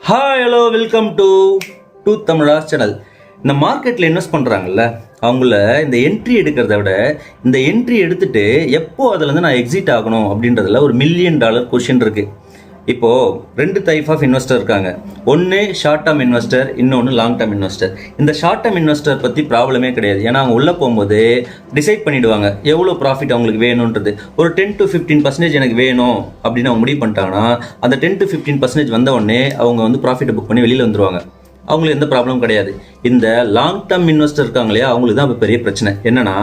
Hi hello welcome to Tamizha channel. இந்த மார்க்கெட்டில் invest பண்ணுறாங்கல்ல, அவங்கள இந்த என்ட்ரி எடுக்கிறத விட இந்த என்ட்ரி எடுத்துட்டு எப்போ அதுலேருந்து நான் எக்ஸிட் ஆகணும் அப்படின்றதுல ஒரு $1 மில்லியன் கொஷின் இருக்குது. இப்போது 2 டைப் ஆஃப் இன்வெஸ்டர் இருக்காங்க. ஒன்று ஷார்ட் டேர்ம் இன்வெஸ்டர், இன்னொன்று லாங் டேர்ம் இன்வெஸ்டர். இந்த ஷார்ட் டேர்ம் இன்வெஸ்டர் பற்றி ப்ராப்ளமே கிடையாது. ஏன்னா அவங்க உள்ளே போகும்போது டிசைட் பண்ணிவிடுவாங்க எவ்வளோ ப்ராஃபிட் அவங்களுக்கு வேணுன்றது. ஒரு 10 to 15% எனக்கு வேணும் அப்படின்னு அவங்க முடிவு பண்ணிட்டாங்கன்னா அந்த 10 to 15% வந்த உடனே அவங்க வந்து ப்ராஃபிட்டை புக் பண்ணி வெளியில் வந்துடுவாங்க. அவங்களுக்கு எந்த ப்ராப்ளமும் கிடையாது. இந்த லாங் டேர்ம் இன்வெஸ்டர் இருக்காங்க இல்லையா, அவங்களுக்கு தான் இப்போ பெரிய பிரச்சனை. என்னன்னா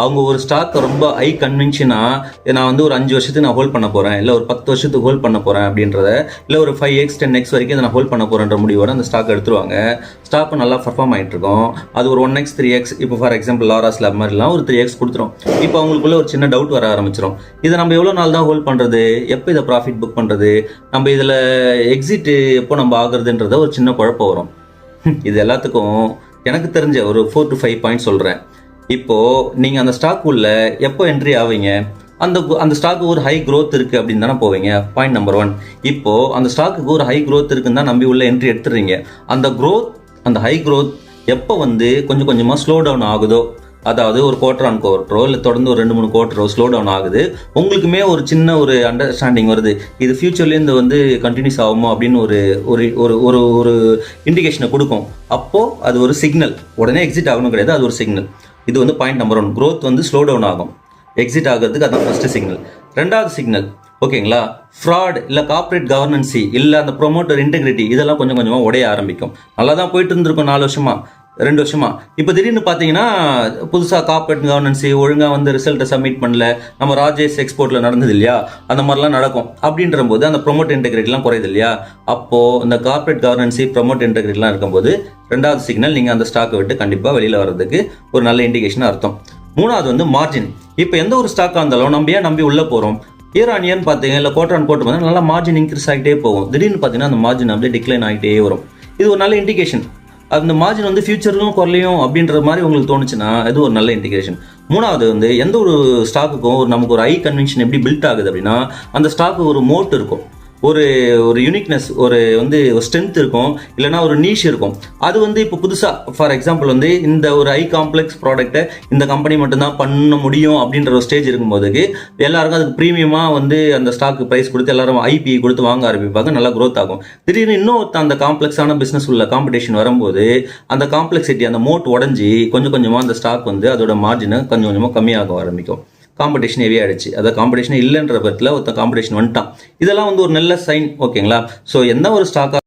அவங்க ஒரு ஸ்டாக்கை ரொம்ப ஹை கன்வின்ஷனாக நான் வந்து ஒரு 5 வருஷத்துக்கு நான் ஹோல்ட் பண்ண போகிறேன், இல்லை ஒரு 10 வருஷத்துக்கு ஹோல்ட் பண்ண போகிறேன் அப்படின்றத, இல்லை ஒரு 5x 10x வரைக்கும் நான் ஹோல்ட் பண்ண போகிறேன்ற முடிவோட அந்த ஸ்டாக் எடுத்துருவாங்க. ஸ்டாக்கு நல்லா பர்ஃபார்ம் ஆகிட்டு இருக்கும். அது ஒரு 1x 3x, இப்போ ஃபார் எக்ஸாம்பிள் லாராஸ் லேப் மாதிரிலாம் ஒரு 3x கொடுத்துரும். இப்போ அவங்களுக்குள்ள ஒரு சின்ன டவுட் வர ஆரம்பிச்சிடும். இதை நம்ம எவ்வளோ நாள் தான் ஹோல்ட் பண்ணுறது, எப்போ இதை ப்ராஃபிட் புக் பண்ணுறது, நம்ம இதில் எக்ஸிட் எப்போ நம்ம ஆகுறதுன்றத ஒரு சின்ன குழப்பம் வரும். இது எல்லாத்துக்கும் எனக்கு தெரிஞ்ச ஒரு 4 to 5 பாயிண்ட் சொல்கிறேன். இப்போது நீங்கள் அந்த ஸ்டாக் உள்ள எப்போ என்ட்ரி ஆவீங்க, அந்த ஸ்டாக்கு ஒரு ஹை க்ரோத் இருக்குது அப்படின்னு தானே போவீங்க. Point number 1. இப்போது அந்த ஸ்டாக்குக்கு ஒரு ஹை க்ரோத் இருக்குன்னு தான் நம்பி உள்ள என்ட்ரி எடுத்துடுறீங்க. அந்த ஹை க்ரோத் எப்போ வந்து கொஞ்சம் கொஞ்சமாக ஸ்லோ டவுன் ஆகுதோ, அதாவது ஒரு குவார்டர் ஆன் குவார்டரோ இல்லை தொடர்ந்து ஒரு 2-3 குவார்டரோ ஸ்லோ டவுன் ஆகுது, உங்களுக்குமே ஒரு சின்ன ஒரு அண்டர்ஸ்டாண்டிங் வருது, இது ஃபியூச்சர்லேருந்து வந்து கண்டினியூஸ் ஆகுமோ அப்படின்னு ஒரு ஒரு ஒரு இண்டிகேஷனை கொடுக்கும். அப்போது அது ஒரு சிக்னல். உடனே எக்ஸிட் ஆகணும் கிடையாது, அது ஒரு சிக்னல். இது வந்து பாயிண்ட் நம்பர் 1. க்ரோத் வந்து ஸ்லோ டவுன் ஆகும், எக்ஸிட் ஆகிறதுக்கு அதான் ஃபஸ்ட்டு சிக்னல். ரெண்டாவது சிக்னல் ஓகேங்களா, ஃப்ராட் இல்லை கார்ப்பரேட் கவர்னன்சி இல்லை அந்த ப்ரொமோட்டர் இன்டெகிரிட்டி இதெல்லாம் கொஞ்சம் கொஞ்சமாக உடைய ஆரம்பிக்கும். நல்லா தான் போயிட்டு இருந்திருக்கும் 4 வருஷமா 2 வருஷமா. இப்போ திடீர்னு பார்த்தீங்கன்னா புதுசாக கார்ப்பரேட் கவர்னன்சி ஒழுங்காக வந்து ரிசல்ட்டை சப்மிட் பண்ணல, நம்ம ராஜேஷ் எக்ஸ்போர்ட்டில் நடந்தது இல்லையா, அந்த மாதிரிலாம் நடக்கும். அப்படின்ற போது அந்த ப்ரொமோட் இன்டெகிரிட்டிலாம் குறையுது இல்லையா. அப்போது இந்த கார்ப்பரேட் கவர்னன்சி ப்ரொமோட் இன்டெகிரிட்டிலாம் இருக்கும்போது ரெண்டாவது சிக்னல், நீங்கள் அந்த ஸ்டாக்கை விட்டு கண்டிப்பாக வெளியில் வர்றதுக்கு ஒரு நல்ல இண்டிகேஷன் அர்த்தம். மூணாவது வந்து மார்ஜின். இப்போ எந்த ஒரு ஸ்டாக்காக இருந்தாலும் நம்ம ஏன் நம்பி உள்ளே போகிறோம், இயர் ஆன் இயர்னு பார்த்தீங்க இல்லை குவார்டர் ஆன் குவார்டர் பார்த்தீங்கன்னா நல்லா மார்ஜின் இன்க்ரீஸ் ஆகிட்டே போகும். திடீர்னு பார்த்தீங்கன்னா அந்த மார்ஜின் அப்படியே டிக்ளைன் ஆகிட்டே வரும். இது ஒரு நல்ல இண்டிகேஷன். அந்த மார்ஜின் வந்து ஃபியூச்சர்லும் குறையும் அப்படின்ற மாதிரி உங்களுக்கு தோணுச்சுன்னா இது ஒரு நல்ல இண்டிகேஷன். மூணாவது வந்து எந்த ஒரு ஸ்டாக்குக்கும் நமக்கு ஒரு ஹை கன்வின்ஷன் எப்படி பில்ட் ஆகுது அப்படின்னா, அந்த ஸ்டாக்கு ஒரு மோட் இருக்கும், ஒரு யூனிக்னஸ், ஒரு ஸ்ட்ரென்த் இருக்கும், இல்லைனா ஒரு நீஷ் இருக்கும். அது வந்து இப்போ புதுசாக ஃபார் எக்ஸாம்பிள் வந்து இந்த ஒரு ஹை காம்ப்ளெக்ஸ் ப்ராடக்ட்டை இந்த கம்பெனி மட்டும்தான் பண்ண முடியும் அப்படின்ற ஒரு ஸ்டேஜ் இருக்கும்போதுக்கு எல்லாருக்கும் அதுக்கு ப்ரீமியமாக வந்து அந்த ஸ்டாக்கு ப்ரைஸ் கொடுத்து எல்லாரும் ஐபி கொடுத்து வாங்க ஆரம்பிப்பாங்க, நல்லா க்ரோத் ஆகும். திடீர்னு இன்னும் அந்த காம்ப்ளெக்ஸான பிஸ்னஸ் உள்ள காம்படிஷன் வரும்போது அந்த காம்ப்ளெக்சிட்டி, அந்த மோட் உடஞ்சி கொஞ்சம் கொஞ்சமாக அந்த ஸ்டாக் வந்து அதோட மார்ஜினை கொஞ்சம் கொஞ்சமாக கம்மியாக ஆரம்பிக்கும். காம்படிஷன் ஹெவி ஆகிடுச்சு, அதாவது காம்படிஷன் இல்லைன்ற பட்சத்தில் ஒருத்த காம்படிஷன் வந்துட்டான். இதெல்லாம் வந்து ஒரு நல்ல சைன் ஓகேங்களா. ஸோ எந்த ஒரு ஸ்டாக்காக